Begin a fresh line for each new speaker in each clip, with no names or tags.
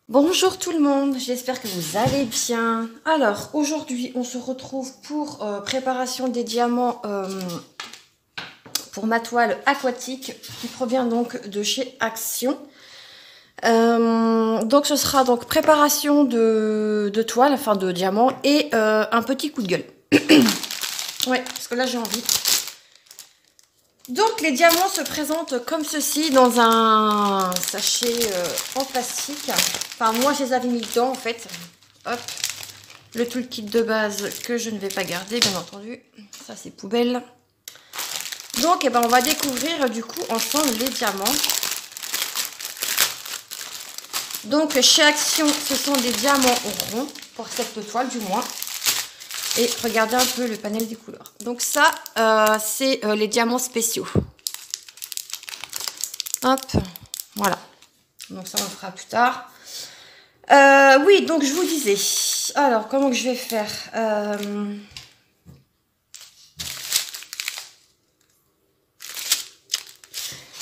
Bonjour tout le monde, j'espère que vous allez bien. Alors, aujourd'hui, on se retrouve pour préparation des diamants pour ma toile aquatique qui provient donc de chez Action. Donc, ce sera donc préparation de toile, enfin de diamants et un petit coup de gueule. Ouais, parce que là, j'ai envie. Donc, les diamants se présentent comme ceci dans un sachet en plastique. Enfin, moi, je les avais mis dedans, en fait. Hop. Le toolkit de base que je ne vais pas garder, bien entendu. Ça, c'est poubelle. Donc, eh ben, on va découvrir, du coup, ensemble les diamants. Donc, chez Action, ce sont des diamants ronds, pour cette toile, du moins. Et regardez un peu le panel des couleurs. Donc ça, c'est les diamants spéciaux. Hop, voilà. Donc ça, on le fera plus tard. Oui, donc je vous disais. Alors, comment que je vais faire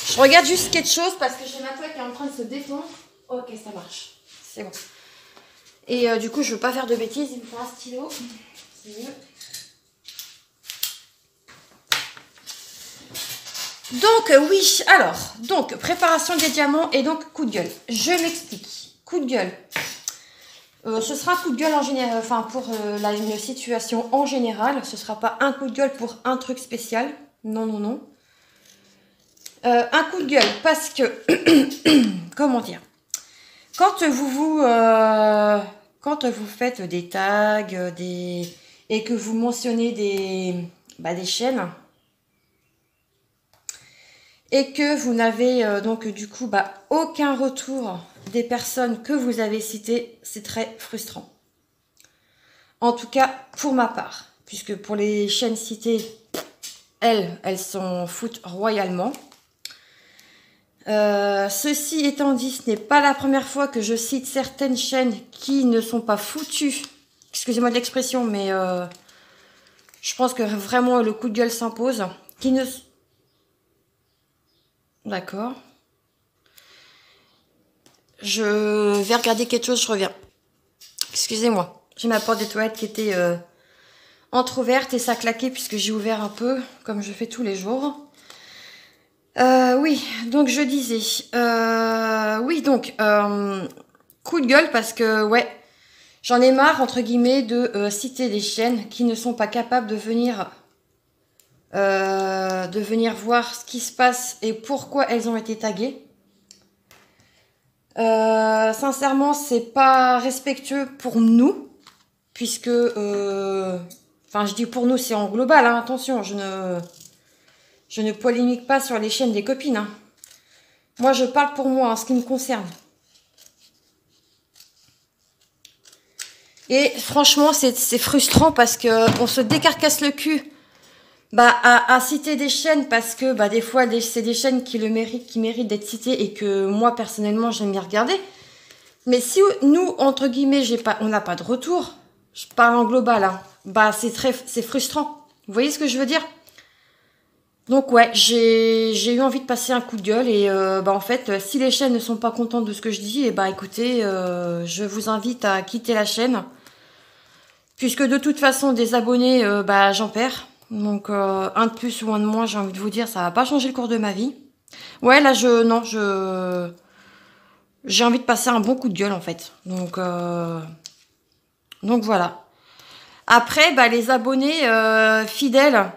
Je regarde juste quelque chose parce que j'ai ma toile qui est en train de se défendre. Ok, ça marche. C'est bon. Et du coup, je veux pas faire de bêtises. Il me faut un stylo. C'est mieux. Donc oui, alors, donc préparation des diamants et donc coup de gueule. Je m'explique. Coup de gueule. Ce sera un coup de gueule en général, enfin pour une situation en général. Ce sera pas un coup de gueule pour un truc spécial. Non, non, non. Un coup de gueule parce que, comment dire, quand vous faites des tags, et que vous mentionnez des chaînes, et que vous n'avez donc du coup aucun retour des personnes que vous avez citées, c'est très frustrant. En tout cas, pour ma part, puisque pour les chaînes citées, elles s'en foutent royalement. Ceci étant dit, ce n'est pas la première fois que je cite certaines chaînes qui ne sont pas foutues. Excusez-moi de l'expression, mais je pense que vraiment le coup de gueule s'impose. Qui ne... D'accord. Je vais regarder quelque chose, je reviens. Excusez-moi. J'ai ma porte des toilettes qui était entrouverte et ça claquait puisque j'ai ouvert un peu, comme je fais tous les jours. Oui, donc je disais. Oui, donc, coup de gueule parce que, ouais, j'en ai marre, entre guillemets, de citer des chaînes qui ne sont pas capables de venir voir ce qui se passe et pourquoi elles ont été taguées. Sincèrement, c'est pas respectueux pour nous, puisque, enfin, je dis pour nous, c'est en global, hein, attention, je ne polémique pas sur les chaînes des copines. Hein. Moi, je parle pour moi, en ce qui me concerne. Et franchement, c'est frustrant parce que on se décarcasse le cul à citer des chaînes parce que des fois, c'est des chaînes qui méritent d'être citées et que moi, personnellement, j'aime bien regarder. Mais si nous, entre guillemets, on n'a pas de retour, je parle en global, hein, c'est frustrant. Vous voyez ce que je veux dire? Donc ouais, j'ai eu envie de passer un coup de gueule et en fait, si les chaînes ne sont pas contentes de ce que je dis, et écoutez, je vous invite à quitter la chaîne. Puisque de toute façon, des abonnés, j'en perds. Donc un de plus ou un de moins, j'ai envie de vous dire, ça va pas changer le cours de ma vie. Ouais, là, j'ai envie de passer un bon coup de gueule en fait. Donc voilà. Après, les abonnés fidèles,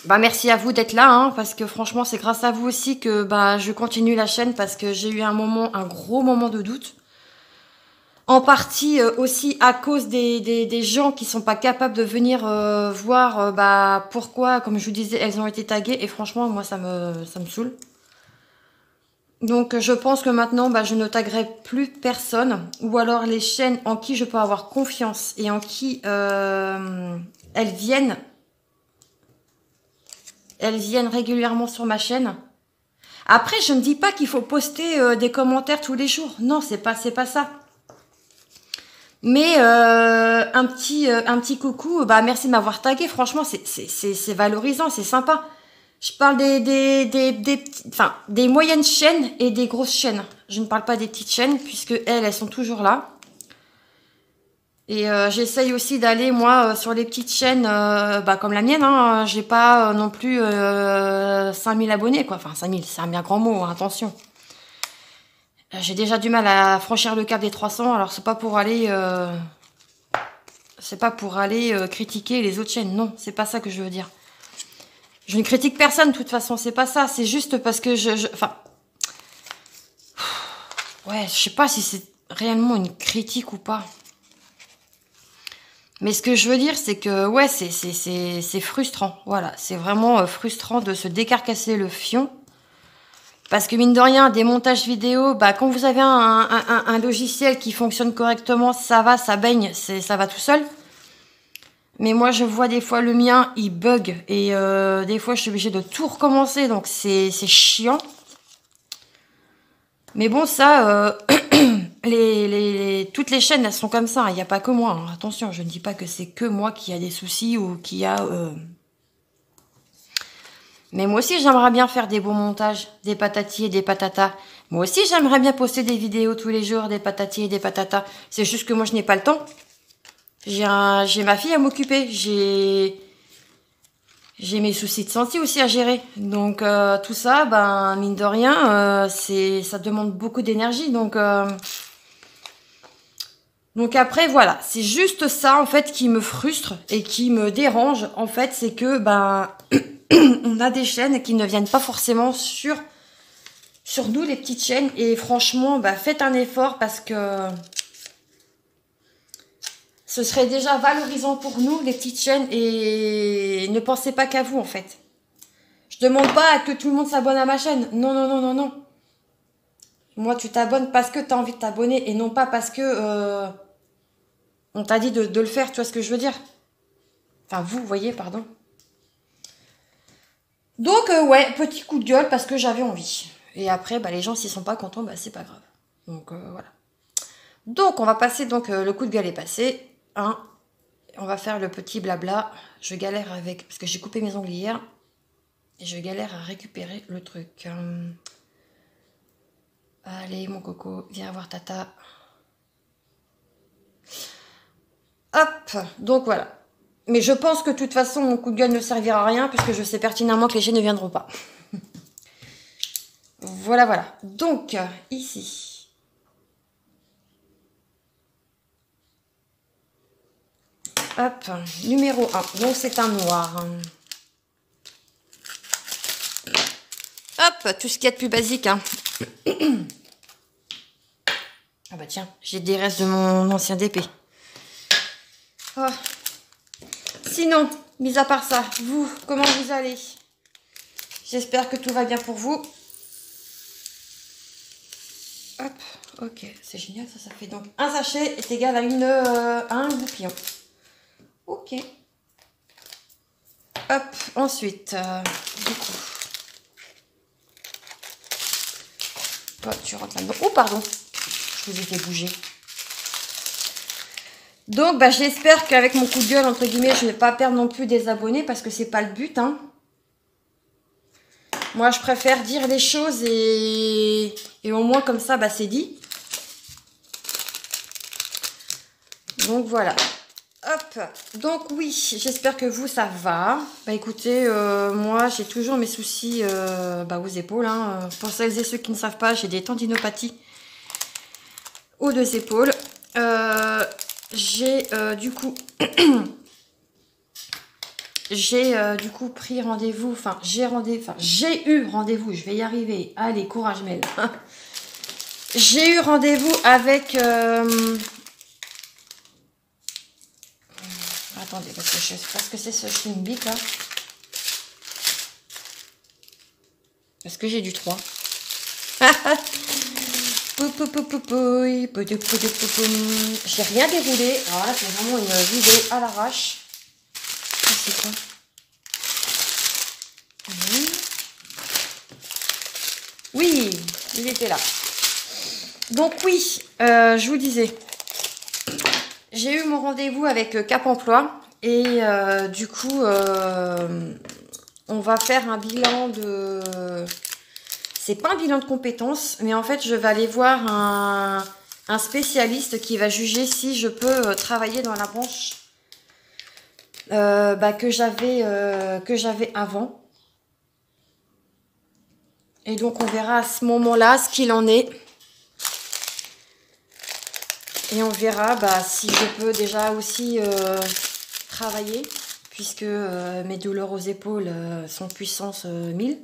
merci à vous d'être là, hein, parce que franchement, c'est grâce à vous aussi que je continue la chaîne parce que j'ai eu un gros moment de doute. En partie aussi à cause des gens qui sont pas capables de venir voir pourquoi, comme je vous disais, elles ont été taguées. Et franchement, moi, ça me saoule. Donc, je pense que maintenant, je ne taguerai plus personne. Ou alors les chaînes en qui je peux avoir confiance et en qui elles viennent régulièrement sur ma chaîne. Après, je ne dis pas qu'il faut poster des commentaires tous les jours. Non, c'est pas ça. Mais un petit coucou, merci de m'avoir tagué. Franchement, c'est valorisant, c'est sympa. Je parle des moyennes chaînes et des grosses chaînes. Je ne parle pas des petites chaînes, puisque elles sont toujours là. Et j'essaye aussi d'aller, moi, sur les petites chaînes, comme la mienne. Hein, j'ai pas non plus 5000 abonnés, quoi. Enfin, 5000, c'est un bien grand mot, hein, attention. J'ai déjà du mal à franchir le cap des 300, alors c'est pas pour aller... critiquer les autres chaînes. Non, c'est pas ça que je veux dire. Je ne critique personne, de toute façon, c'est pas ça. C'est juste parce que enfin... Ouais, je sais pas si c'est réellement une critique ou pas. Mais ce que je veux dire, c'est que, ouais, c'est frustrant. Voilà, c'est vraiment frustrant de se décarcasser le fion. Parce que, mine de rien, des montages vidéo, quand vous avez un logiciel qui fonctionne correctement, ça va, ça baigne, ça va tout seul. Mais moi, je vois des fois le mien, il bug. Et des fois, je suis obligée de tout recommencer. Donc, c'est chiant. Mais bon, ça, toutes les chaînes, elles sont comme ça. Il n'y a pas que moi. Hein. Attention, je ne dis pas que c'est que moi qui a des soucis ou qui a... Mais moi aussi, j'aimerais bien faire des bons montages, des patatis et des patatas. Moi aussi, j'aimerais bien poster des vidéos tous les jours, des patatis et des patatas. C'est juste que moi, je n'ai pas le temps. J'ai ma fille à m'occuper. J'ai mes soucis de santé aussi à gérer. Donc, tout ça, mine de rien, ça demande beaucoup d'énergie. Donc après, voilà. C'est juste ça, en fait, qui me frustre et qui me dérange. En fait, c'est que, on a des chaînes qui ne viennent pas forcément sur nous, les petites chaînes. Et franchement, faites un effort parce que ce serait déjà valorisant pour nous, les petites chaînes. Et ne pensez pas qu'à vous, en fait. Je demande pas à que tout le monde s'abonne à ma chaîne. Non, non, non, non, non. Moi, tu t'abonnes parce que tu as envie de t'abonner et non pas parce que on t'a dit de le faire. Tu vois ce que je veux dire? Enfin, vous voyez, pardon. Donc, ouais, petit coup de gueule parce que j'avais envie. Et après, les gens, s'ils sont pas contents, c'est pas grave. Donc, voilà. Donc, on va passer, le coup de gueule est passé. Hein. On va faire le petit blabla. Je galère avec... Parce que j'ai coupé mes ongles hier. Et je galère à récupérer le truc. Allez, mon coco, viens voir tata. Hop, donc voilà. Mais je pense que de toute façon, mon coup de gueule ne servira à rien puisque je sais pertinemment que les chaînes ne viendront pas. Voilà, voilà. Donc, ici. Hop, numéro 1. Donc, c'est un noir. Hop, tout ce qu'il y a de plus basique. Hein. Ah bah tiens, j'ai des restes de mon ancien DP. Oh. Sinon, mis à part ça, vous, comment vous allez? J'espère que tout va bien pour vous. Hop, ok, c'est génial, ça fait donc un sachet est égal à un goupillon. Ok. Hop, ensuite, du coup. Toi, tu rentres là-dedans. Oh, pardon, je vous ai fait bouger. Donc, j'espère qu'avec mon coup de gueule, entre guillemets, je ne vais pas perdre non plus des abonnés parce que c'est pas le but, hein. Moi, je préfère dire les choses et au moins, comme ça, c'est dit. Donc, voilà. Hop. Donc, oui, j'espère que vous, ça va. Écoutez, moi, j'ai toujours mes soucis aux épaules. Hein. Pour celles et ceux qui ne savent pas, j'ai des tendinopathies aux deux épaules. J'ai du coup pris rendez-vous, j'ai eu rendez-vous, je vais y arriver, allez courage Mel. J'ai eu rendez-vous avec attendez parce que je sais pas ce que c'est ce Schlimbic là, parce que j'ai du 3. J'ai rien déroulé. Alors là, c'est vraiment une vidéo à l'arrache. C'est quoi? Oui, il était là. Donc oui, je vous disais, j'ai eu mon rendez-vous avec Cap Emploi et du coup, on va faire un bilan de... C'est pas un bilan de compétences, mais en fait, je vais aller voir un spécialiste qui va juger si je peux travailler dans la branche que j'avais avant. Et donc, on verra à ce moment-là ce qu'il en est. Et on verra si je peux déjà aussi travailler, puisque mes douleurs aux épaules sont puissance 1000.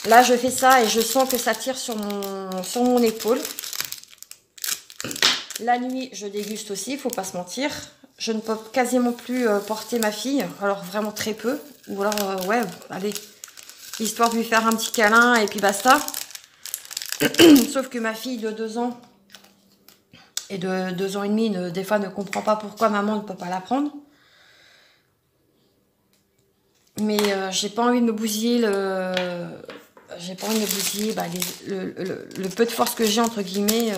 Là, je fais ça et je sens que ça tire sur mon épaule. La nuit, je déguste aussi, il ne faut pas se mentir. Je ne peux quasiment plus porter ma fille, alors vraiment très peu. Ou alors, ouais, allez, histoire de lui faire un petit câlin et puis basta. Sauf que ma fille de 2 ans et de 2 ans et demi, des fois, ne comprend pas pourquoi maman ne peut pas la prendre. Mais j'ai pas envie de me bousiller J'ai pas envie de me bousiller le peu de force que j'ai, entre guillemets.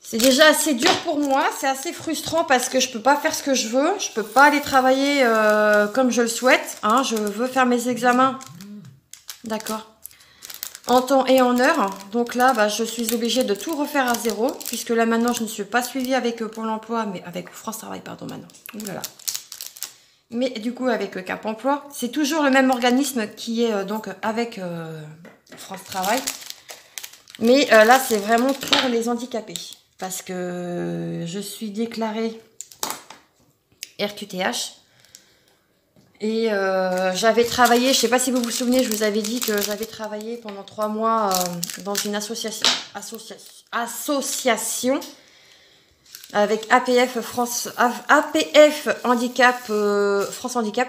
C'est déjà assez dur pour moi, c'est assez frustrant parce que je peux pas faire ce que je veux, je peux pas aller travailler comme je le souhaite, hein, je veux faire mes examens, d'accord, en temps et en heure. Donc là, je suis obligée de tout refaire à zéro, puisque là maintenant je ne suis pas suivie avec Pôle emploi, mais avec France Travail, pardon, maintenant. Ouh là là. Mais du coup avec Cap emploi, c'est toujours le même organisme qui est donc avec France Travail. Mais là c'est vraiment pour les handicapés. Parce que je suis déclarée RQTH. Et j'avais travaillé, je ne sais pas si vous vous souvenez, je vous avais dit que j'avais travaillé pendant 3 mois dans une association avec APF Handicap, France Handicap.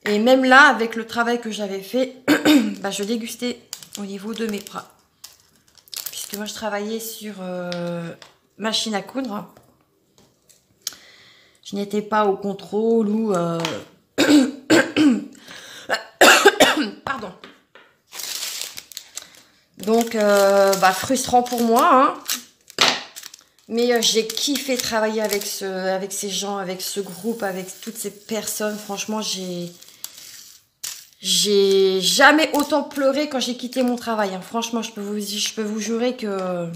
Et même là, avec le travail que j'avais fait, je dégustais au niveau de mes bras. Puisque moi, je travaillais sur machine à coudre. Je n'étais pas au contrôle ou... Pardon. Donc, frustrant pour moi, hein. Mais j'ai kiffé travailler avec ces gens, avec ce groupe, avec toutes ces personnes. Franchement, j'ai jamais autant pleuré quand j'ai quitté mon travail, hein. Franchement, je peux vous jurer que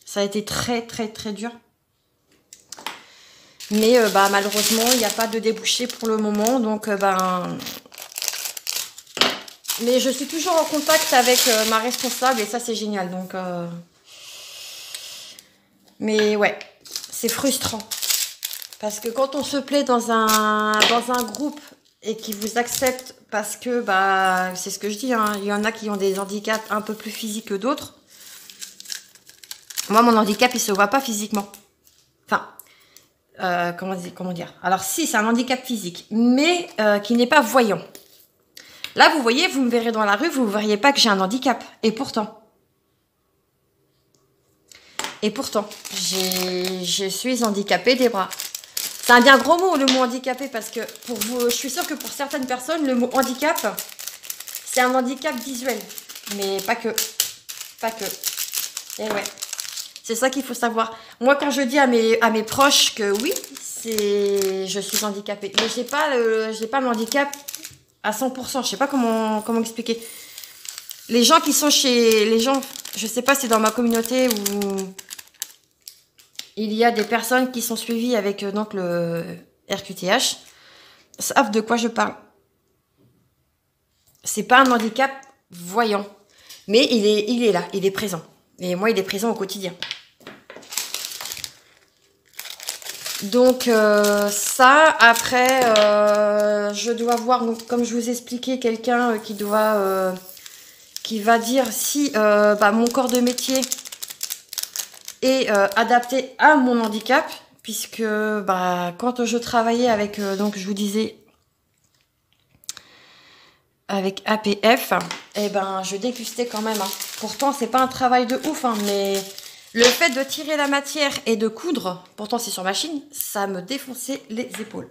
ça a été très, très, très dur. Mais malheureusement, il n'y a pas de débouché pour le moment. Donc, mais je suis toujours en contact avec ma responsable et ça, c'est génial. Donc, mais ouais, c'est frustrant. Parce que quand on se plaît dans un groupe et qui vous accepte parce que, c'est ce que je dis, hein, il y en a qui ont des handicaps un peu plus physiques que d'autres. Moi, mon handicap, il se voit pas physiquement. Enfin, comment dire? Alors, si, c'est un handicap physique, mais qui n'est pas voyant. Là, vous voyez, vous me verrez dans la rue, vous ne verriez pas que j'ai un handicap. Et pourtant, je suis handicapée des bras. C'est un bien gros mot, le mot handicapé, parce que pour vous, je suis sûre que pour certaines personnes, le mot handicap, c'est un handicap visuel. Mais pas que. Pas que. Et ouais. C'est ça qu'il faut savoir. Moi, quand je dis à mes proches que oui, je suis handicapée. Mais j'ai pas le handicap à 100%. Je sais pas comment expliquer. Les gens qui sont je sais pas si dans ma communauté où il y a des personnes qui sont suivies avec donc le RQTH, savent de quoi je parle. C'est pas un handicap voyant, mais il est là, il est présent. Et moi, il est présent au quotidien. Donc ça, après, je dois voir, donc, comme je vous ai expliqué, quelqu'un qui va dire si mon corps de métier est adapté à mon handicap, puisque quand je travaillais avec, donc je vous disais, avec APF, je dégustais quand même, hein. Pourtant, c'est pas un travail de ouf, hein, mais le fait de tirer la matière et de coudre, pourtant c'est sur machine, ça me défonçait les épaules.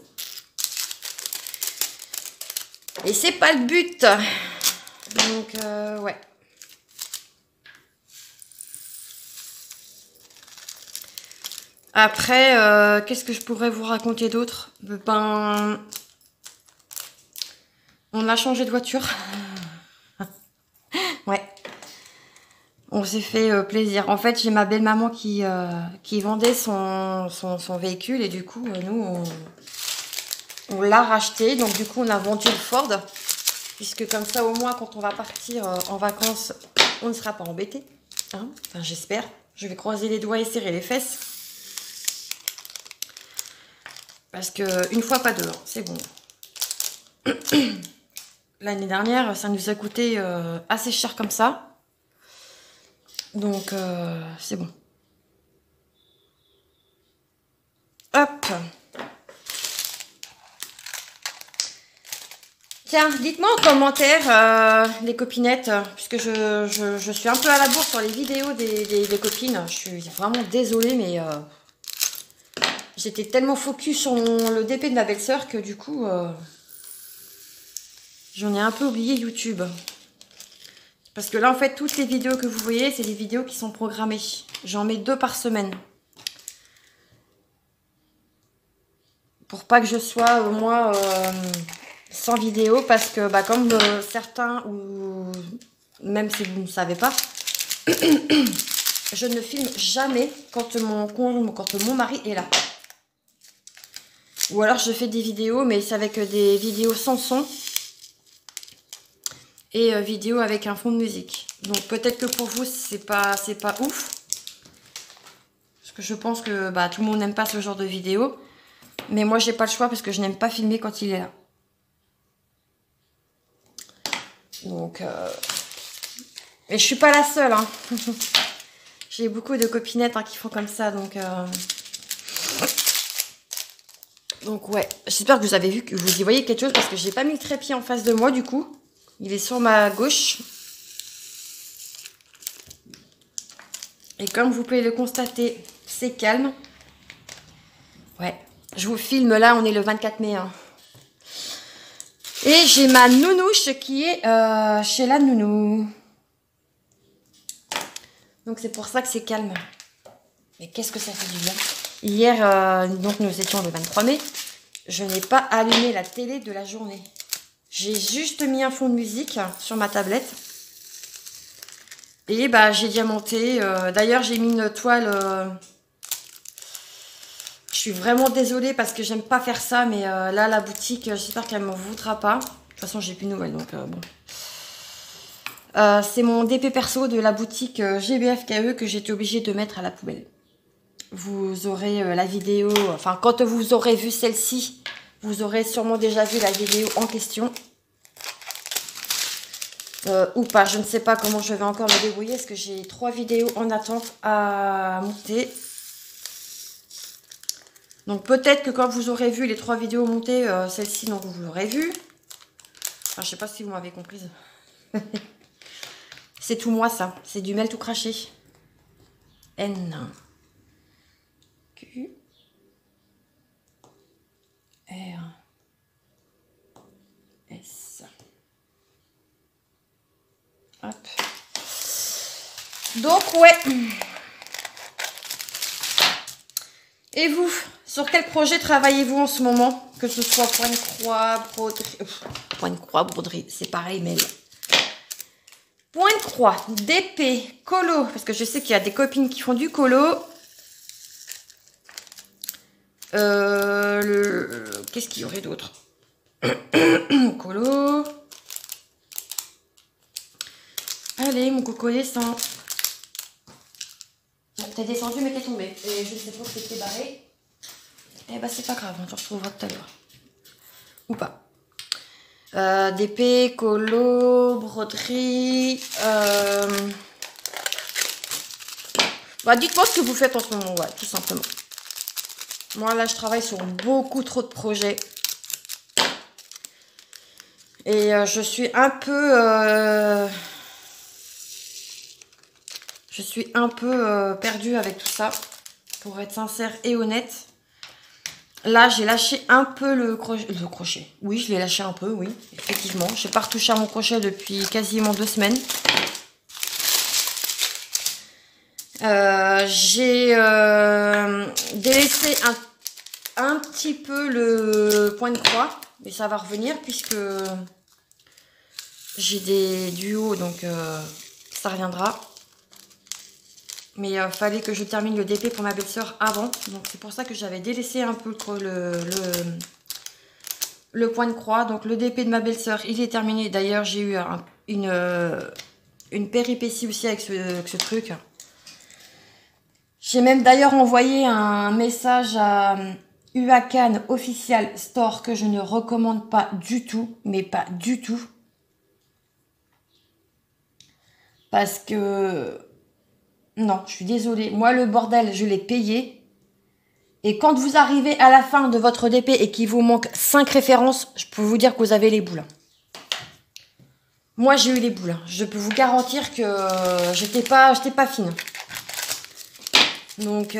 Et c'est pas le but. Donc, ouais. Après, qu'est-ce que je pourrais vous raconter d'autre? Ben, on a changé de voiture. Ouais. On s'est fait plaisir. En fait, j'ai ma belle-maman qui vendait son véhicule et du coup, nous, on l'a racheté. Donc, du coup, on a vendu le Ford. Puisque comme ça, au moins, quand on va partir en vacances, on ne sera pas embêté. Hein, enfin, j'espère. Je vais croiser les doigts et serrer les fesses. Parce que une fois, pas deux, hein, c'est bon. L'année dernière, ça nous a coûté assez cher comme ça. Donc, c'est bon. Hop. Tiens, dites-moi en commentaire, les copinettes, puisque je suis un peu à la bourre sur les vidéos des copines. Je suis vraiment désolée, mais j'étais tellement focus sur le DP de ma belle-sœur que du coup, j'en ai un peu oublié YouTube. Parce que là, en fait, toutes les vidéos que vous voyez, c'est des vidéos qui sont programmées. J'en mets 2 par semaine. Pour pas que je sois, moi, sans vidéo. Parce que, bah, comme certains, ou même si vous ne savez pas, je ne filme jamais quand mon mari est là. Ou alors, je fais des vidéos, mais c'est avec des vidéos sans son. Et vidéo avec un fond de musique. Donc peut-être que pour vous c'est pas ouf. Parce que je pense que bah, tout le monde n'aime pas ce genre de vidéo. Mais moi j'ai pas le choix parce que je n'aime pas filmer quand il est là. Donc et je suis pas la seule. Hein. J'ai beaucoup de copinettes qui font comme ça. Donc ouais. J'espère que vous avez vu, que vous y voyez quelque chose. Parce que j'ai pas mis le trépied en face de moi du coup. Il est sur ma gauche. Et comme vous pouvez le constater, c'est calme. Ouais, je vous filme là, on est le 24 mai. Hein. Et j'ai ma nounouche qui est chez la nounou. Donc c'est pour ça que c'est calme. Mais qu'est-ce que ça fait du bien. Hier, donc nous étions le 23 mai. Je n'ai pas allumé la télé de la journée. J'ai juste mis un fond de musique sur ma tablette. Et bah j'ai diamanté. D'ailleurs j'ai mis une toile. Je suis vraiment désolée parce que j'aime pas faire ça. Mais là la boutique, j'espère qu'elle m'en voudra pas. De toute façon j'ai plus de nouvelles donc bon. C'est mon DP perso de la boutique GBFKE que j'étais obligée de mettre à la poubelle. Vous aurez la vidéo. Enfin quand vous aurez vu celle-ci, vous aurez sûrement déjà vu la vidéo en question. Ou pas, je ne sais pas comment je vais encore me débrouiller parce que j'ai 3 vidéos en attente à monter. Donc peut-être que quand vous aurez vu les 3 vidéos montées, celle-ci donc vous l'aurez vue. Enfin, je sais pas si vous m'avez comprise. C'est tout moi ça, c'est du mail tout craché. N Q R S. Hop. Donc ouais. Et vous, sur quel projet travaillez-vous en ce moment? Que ce soit point de croix, broderie. Point de croix, broderie, c'est pareil, mais point de croix, d'épée, colo. Parce que je sais qu'il y a des copines qui font du colo. Qu'est-ce qu'il y aurait d'autre? Colo. Allez, mon coco descend. T'es descendu, mais t'es tombé. Et je sais pas où t'es barré. Eh bah, c'est pas grave, on te retrouvera tout à l'heure. Ou pas. D'épée, colo, broderie. Bah, dites-moi ce que vous faites en ce moment, ouais, tout simplement. Moi, là, je travaille sur beaucoup trop de projets. Et je suis un peu... Je suis un peu perdue avec tout ça, pour être sincère et honnête. Là, j'ai lâché un peu le crochet. Oui, je l'ai lâché un peu, oui, effectivement. Je n'ai pas retouché à mon crochet depuis quasiment 2 semaines. J'ai délaissé un petit peu le point de croix, mais ça va revenir puisque j'ai des duos, donc ça reviendra. Mais fallait que je termine le DP pour ma belle-sœur avant, donc c'est pour ça que j'avais délaissé un peu le point de croix. Donc le DP de ma belle-sœur, il est terminé. D'ailleurs, j'ai eu une péripétie aussi avec ce truc. J'ai même d'ailleurs envoyé un message à Uacan Official Store que je ne recommande pas du tout, mais pas du tout. Parce que... Non, je suis désolée. Moi, le bordel, je l'ai payé. Et quand vous arrivez à la fin de votre DP et qu'il vous manque 5 références, je peux vous dire que vous avez les boules. Moi, j'ai eu les boules. Je peux vous garantir que j'étais pas fine. Donc,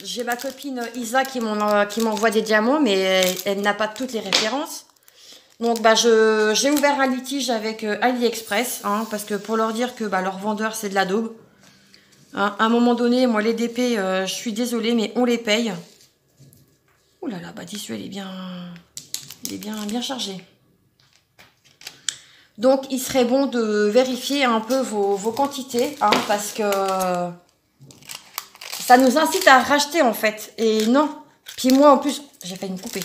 j'ai ma copine Isa qui m'envoie des diamants, mais elle n'a pas toutes les références. Donc, j'ai ouvert un litige avec AliExpress, hein, parce que pour leur dire que leur vendeur, c'est de la daube. Hein, à un moment donné, moi, les DP, je suis désolée, mais on les paye. Ouh là là, tissu, il est bien chargé. Donc, il serait bon de vérifier un peu vos quantités, hein, parce que ça nous incite à racheter, en fait. Et non. Puis moi, en plus, j'ai failli me couper.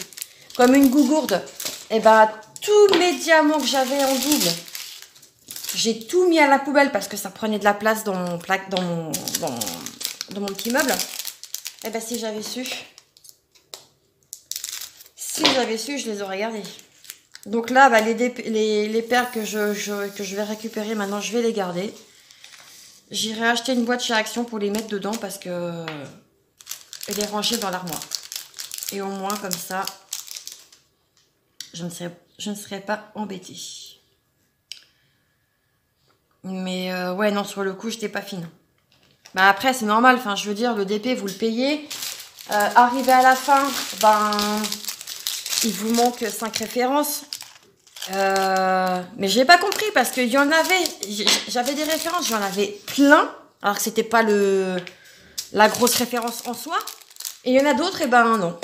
Comme une gougourde. Et tous mes diamants que j'avais en double, j'ai tout mis à la poubelle parce que ça prenait de la place dans mon petit meuble. Et si j'avais su, je les aurais gardés. Donc là, les paires que je vais récupérer maintenant, je vais les garder. J'irai acheter une boîte chez Action pour les mettre dedans parce que et les ranger dans l'armoire. Et au moins comme ça, je ne serai pas embêtée. Mais ouais, non, sur le coup, j'étais pas fine. Après, c'est normal. Enfin, je veux dire, le DP, vous le payez. Arrivé à la fin, il vous manque 5 références. Mais j'ai pas compris parce qu'il y en avait. J'avais des références, j'en avais plein. Alors que c'était pas la grosse référence en soi. Et il y en a d'autres, et non.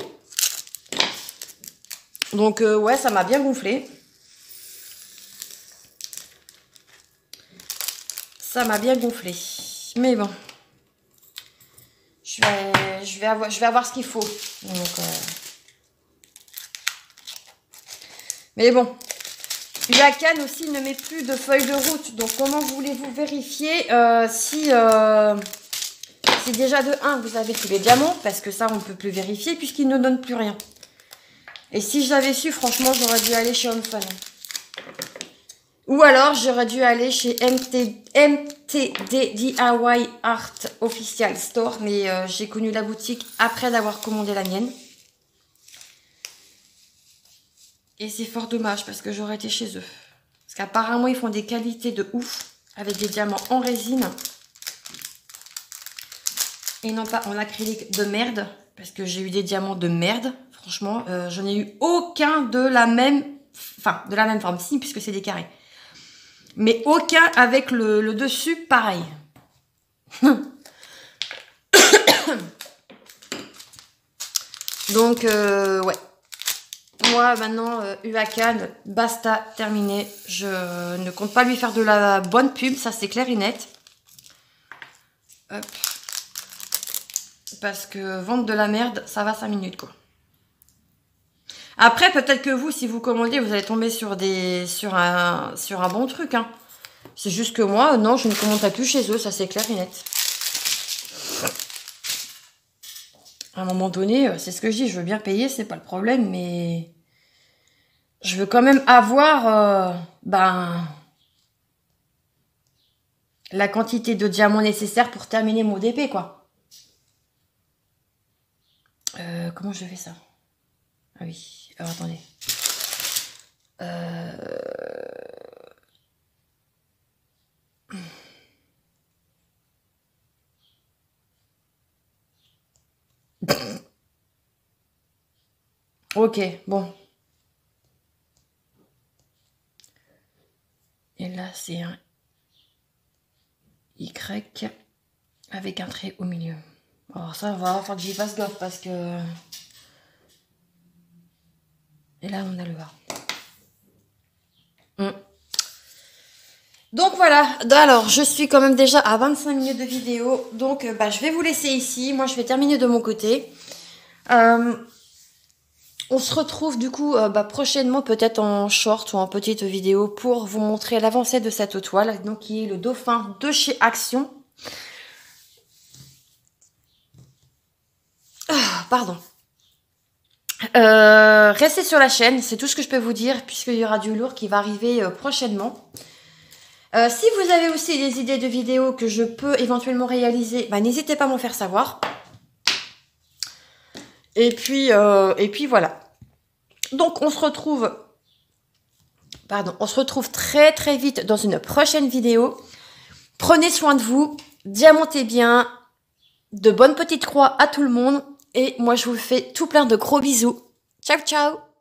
Donc, ouais, ça m'a bien gonflé. Ça m'a bien gonflé. Mais bon. Je vais avoir ce qu'il faut. Donc, mais bon. Uacan aussi ne met plus de feuilles de route. Donc, comment voulez-vous vérifier si déjà de 1, vous avez tous les diamants? Parce que ça, on ne peut plus vérifier puisqu'il ne donne plus rien. Et si j'avais su, franchement, j'aurais dû aller chez HomeFun. Ou alors, j'aurais dû aller chez MTD DIY Art Official Store. Mais j'ai connu la boutique après d'avoir commandé la mienne. Et c'est fort dommage parce que j'aurais été chez eux. Parce qu'apparemment, ils font des qualités de ouf avec des diamants en résine. Et non pas en acrylique de merde. Parce que j'ai eu des diamants de merde. Franchement, je n'ai eu aucun de la même... Enfin, de la même forme. Si, puisque c'est des carrés. Mais aucun avec le dessus pareil. Donc, ouais. Moi, maintenant, Uacan, basta, terminé. Je ne compte pas lui faire de la bonne pub, ça c'est clair et net. Hop. Parce que vendre de la merde, ça va 5 minutes, quoi. Après, peut-être que vous, si vous commandez, vous allez tomber sur un bon truc, hein. C'est juste que moi, non, je ne commanderai plus chez eux, ça c'est clair et net. À un moment donné, c'est ce que je dis, je veux bien payer, c'est pas le problème, mais je veux quand même avoir la quantité de diamants nécessaire pour terminer mon DP, quoi. Comment je fais ça? Ah oui, alors attendez. Ok, bon. Et là, c'est un Y. avec un trait au milieu. Alors ça va, faut que j'y fasse gaffe parce que... Et là, on a le A. Donc voilà, alors je suis quand même déjà à 25 minutes de vidéo. Donc je vais vous laisser ici. Moi, je vais terminer de mon côté. On se retrouve du coup prochainement peut-être en short ou en petite vidéo pour vous montrer l'avancée de cette toile. Donc qui est le dauphin de chez Action. Pardon. Restez sur la chaîne, c'est tout ce que je peux vous dire puisqu'il y aura du lourd qui va arriver prochainement. Si vous avez aussi des idées de vidéos que je peux éventuellement réaliser, n'hésitez pas à m'en faire savoir. Et puis voilà. Donc on se retrouve très très vite dans une prochaine vidéo. Prenez soin de vous, diamantez bien, de bonnes petites croix à tout le monde. Et moi je vous fais tout plein de gros bisous. Ciao ciao!